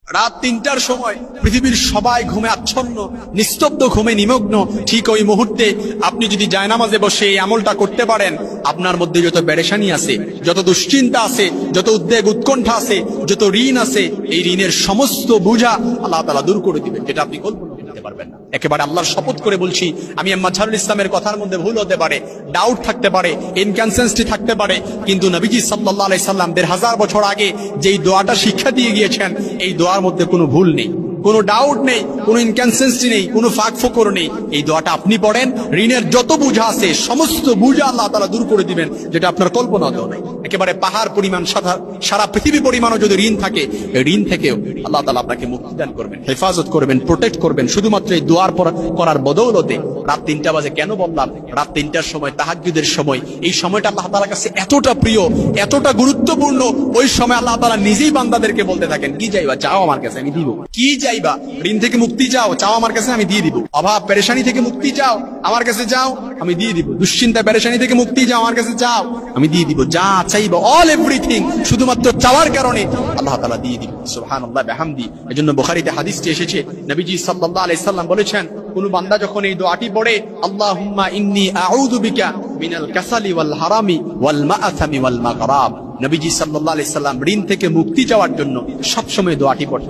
রাত ৩টার সময় পৃথিবীর সবাই ঘুমে আচ্ছন্ন, নিস্তব্ধ ঘুমে নিমগ্ন। ঠিক ওই মুহূর্তে আপনি যদি জায়নামাজে বসে এই আমলটা করতে পারেন, আপনার মধ্যে যত পেরেশানি আছে, যত দুশ্চিন্তা আছে, যত উদ্বেগ উৎকণ্ঠা আছে, যত ঋণ আছে, এই ঋণের সমস্ত বোঝা আল্লাহ তাআলা দূর করে দিবেন, যেটা আপনি কল্পনা করতে পারবেন না। একেবারে আল্লাহর শপথ করে বলছি, আমি মাজহারুল ইসলামের কথার মধ্যে ভুল হতে পারে, ডাউট থাকতে পারে, ইনকনসিস্টেন্সি থাকতে পারে, কিন্তু নবীজি সাল্লাল্লাহু আলাইহি সাল্লাম ১৫০০ বছর আগে যেই দোয়াটা শিক্ষা দিয়ে গিয়েছেন, এই দোয়ার মধ্যে কোনো ভুল নেই, কোনো ডাউট নেই, কোনো ইনকনসিস্টেন্সি নেই, কোনো ফাঁক ফোকর নেই। এই দোয়াটা আপনি পড়েন, ঋণের যত বোঝা আছে সমস্ত বোঝা আল্লাহ তাআলা দূর করে দিবেন, যেটা আপনার কল্পনাতেও নেই। একেবারে পাহাড় পরিমাণ, সারা পৃথিবী পরিমাণও যদি ঋণ থাকে, এই ঋণ থেকেও আল্লাহ তাআলা আপনাকে মুক্তি দান করবেন, হেফাজত করবেন, প্রোটেক্ট করবেন, শুধুমাত্র এই দোয়ার করার বদৌলতে। রাত ৩টা বাজে কেন বললাম? রাত ৩টার সময়, তাহাজ্জুদের সময়, এই সময়টা আল্লাহ তাআলার কাছে এতটা প্রিয়, এতটা গুরুত্বপূর্ণ। ওই সময় আল্লাহ তাআলা নিজেই বান্দাদেরকে বলতে থাকেন, কি চাইবা চাও আমার কাছে আমি দিব। কি চাইবা? ঋণ থেকে মুক্তি চাও, চাও আমার কাছে আমি দিয়ে দিব। অভাব পেরেশানি থেকে মুক্তি চাও, আমার কাছে চাও, আমি দিয়ে দিব। দুশ্চিন্তা পেরেশানি থেকে মুক্তি চাও, আমার কাছে চাও, আমি দিয়ে দিব। যা চাইবা, অল এভরিথিং, শুধুমাত্র চাওয়ার কারণে আল্লাহ তাআলা দিয়ে দিবেন। সুবহানাল্লাহ বিহামদি। এজন্য বুখারীতে হাদিসটি এসেছে, নবীজি সাল্লাল্লাহু আলাইহি সাল্লাম বলেছেন, কোন বান্দা যখন এই দোয়াটি পড়ে, আল্লাহুম্মা ইন্নী আউযু বিকা মিনাল কাসালি ওয়াল হারামি ওয়াল মাআসামি ওয়াল মাগরাব, নবীজি সাল্লাল্লাহু আলাইহি সাল্লাম ঋণ থেকে মুক্তি চাওয়ার জন্য সবসময় দোয়াটি পড়তেন।